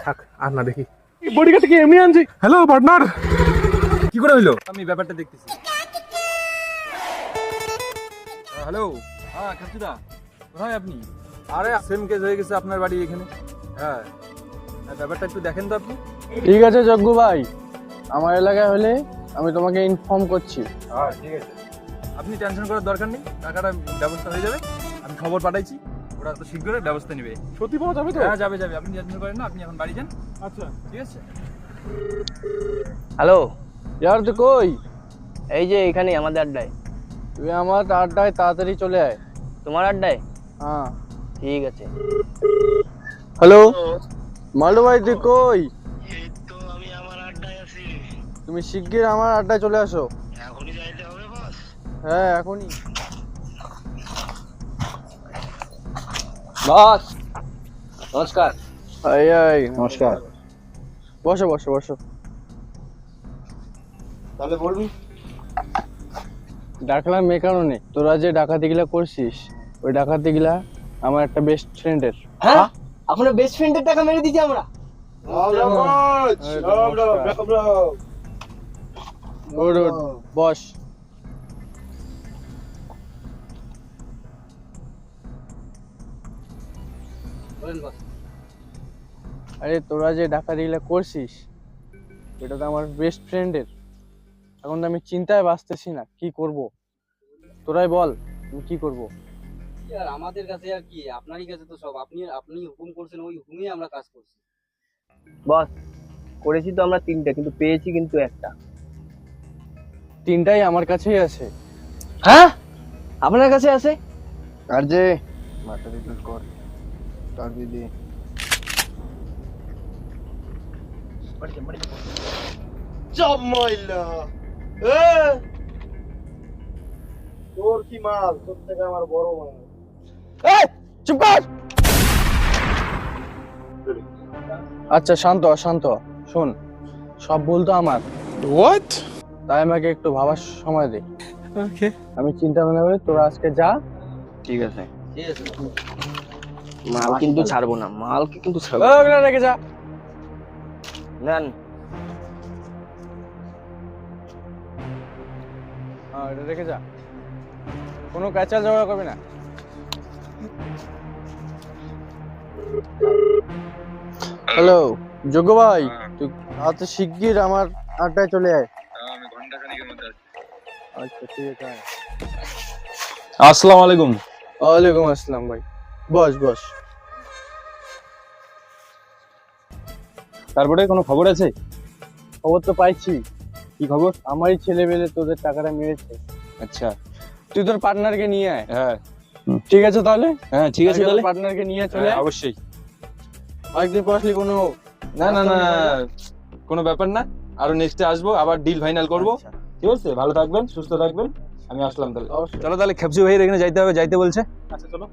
থাক আর না দেখি। বডিগার্ড থেকে এমনি আনছি। হ্যালো পার্টনার, কি করে হইলো? আমি ব্যাপারটা দেখতেছি। হ্যালো, হ্যাঁ খাচুদা, কোথায় আপনি? আরে সেম কেস হয়ে গেছে আপনার বাড়ি এখানে। হ্যাঁ, ব্যাপারটা একটু দেখেন তো আপনি। ঠিক আছে যজ্ঞ ভাই, আমার এলাকায় হলে আমি তোমাকে ইনফর্ম করছি। হ্যাঁ ঠিক আছে, আপনি টেনশন করার দরকার নেই, টাকাটা ব্যবস্থা হয়ে যাবে। আমি খবর পাঠাইছি, ওরা তো শীঘ্রই ব্যবস্থা নেবে। সত্যি পাওয়া যাবে তো? হ্যাঁ যাবে, আপনি টেনশন করেন না, আপনি এখন বাড়ি যান। আচ্ছা ঠিক আছে। হ্যালো, ইয়ার তুই কই? এই যে এখানে আমাদের আড্ডায়। তুই আমার আড্ডায় তাড়াতাড়ি চলে আয়। তোমার আড্ডায়? হ্যাঁ ঠিক আছে। হ্যালো মাল্টু ভাই, তুই কই? এই তো আমি আমার আড্ডায় আছি। তুমি শিগগির আমার আড্ডায় চলে আসো। এখনই যাইতে হবে বস? হ্যাঁ এখনই। বস নমস্কার। এই নমস্কার। বসো বসো বসো। তাহলে বলবি। ডাকলাম এ কারণে, তোরা যে ডাকাতিগুলা করছিস, ওই ডাকাতিগুলা আমার একটা বেস্ট ফ্রেন্ডের। হ্যাঁ, আপনার বেস্ট ফ্রেন্ডের টাকা মেরে দিয়েছি আমরা। গুড গুড, বস। আরে তোরা যে ডাকাতিগুলা করছিস, এটা তো আমার বেস্ট ফ্রেন্ডের। এখন তো আমি চিন্তায় বাঁচতেছি না, কি করব? তোরাই বল আমি কি করব? আর আমাদের কাছে আর কি, আপনারই কাছে তো সব। আপনি হুকুম করছেন, ওই হুকুমেই আমরা কাজ করছি। বস করেছি তো আমরা তিনটা, কিন্তু পেয়েছি কিন্তু একটা। তিনটাই আমার কাছেই আছে। হ্যাঁ, আপনার কাছে আছে? আর যে মাথা রিপিট কর, তার দিদি চাপ মাইলা। তোর কি মাল? তোর থেকে আমার বড় মাল। এই চুপ কর। আচ্ছা শান্ত হ, শান্ত হ। শোন, সব ভুল তো আমার। হোয়াট? তাই আমাকে একটু ভাবার সময় দে। ওকে আমি চিন্তা ভাবনা করে, তোরা আজকে যা। ঠিক আছে, ঠিক আছে। মাল কিন্তু ছাড়বো না, মালকে কিন্তু ছাড়বো না। ওগুলা রেখে যা। নেন। হ্যাঁ এটা রেখে যা, কোনো ক্যাচাল ঝগড়া করবি না। হ্যালো যোগ্য ভাই, তুই আচ্ছা শিগগির আমার আড্ডায় চলে আয়। আমি ঘন্টা খানিকের মধ্যে আসছি। আচ্ছা ঠিক আছে আয়। আসসালামু আলাইকুম। ওয়ালাইকুম আসসালাম ভাই, বস বস। তারপরে কোনো খবর আছে? খবর তো পাইছি, কি খবর? আমারই ছেলে পেলে তোদের টাকাটা মেরেছে। আচ্ছা। তুই তোর পার্টনারকে নিয়ে আয়। হ্যাঁ ঠিক আছে তাহলে? হ্যাঁ ঠিক আছে তাহলে। পার্টনারকে নিয়ে চলে আয়। অবশ্যই। একদিন পর আসলে কোনো না না না, কোনো ব্যাপার না, আরো নেক্সটে আসবো, আবার ডিল ফাইনাল করবো। আচ্ছা। ঠিক আছে, ভালো থাকবেন, সুস্থ থাকবেন। আমি আসলাম তাহলে। অবশ্যই। চলো তাহলে খেপসি ভাইয়ের এখানে যাইতে হবে, যাইতে বলছে। আচ্ছা চলো।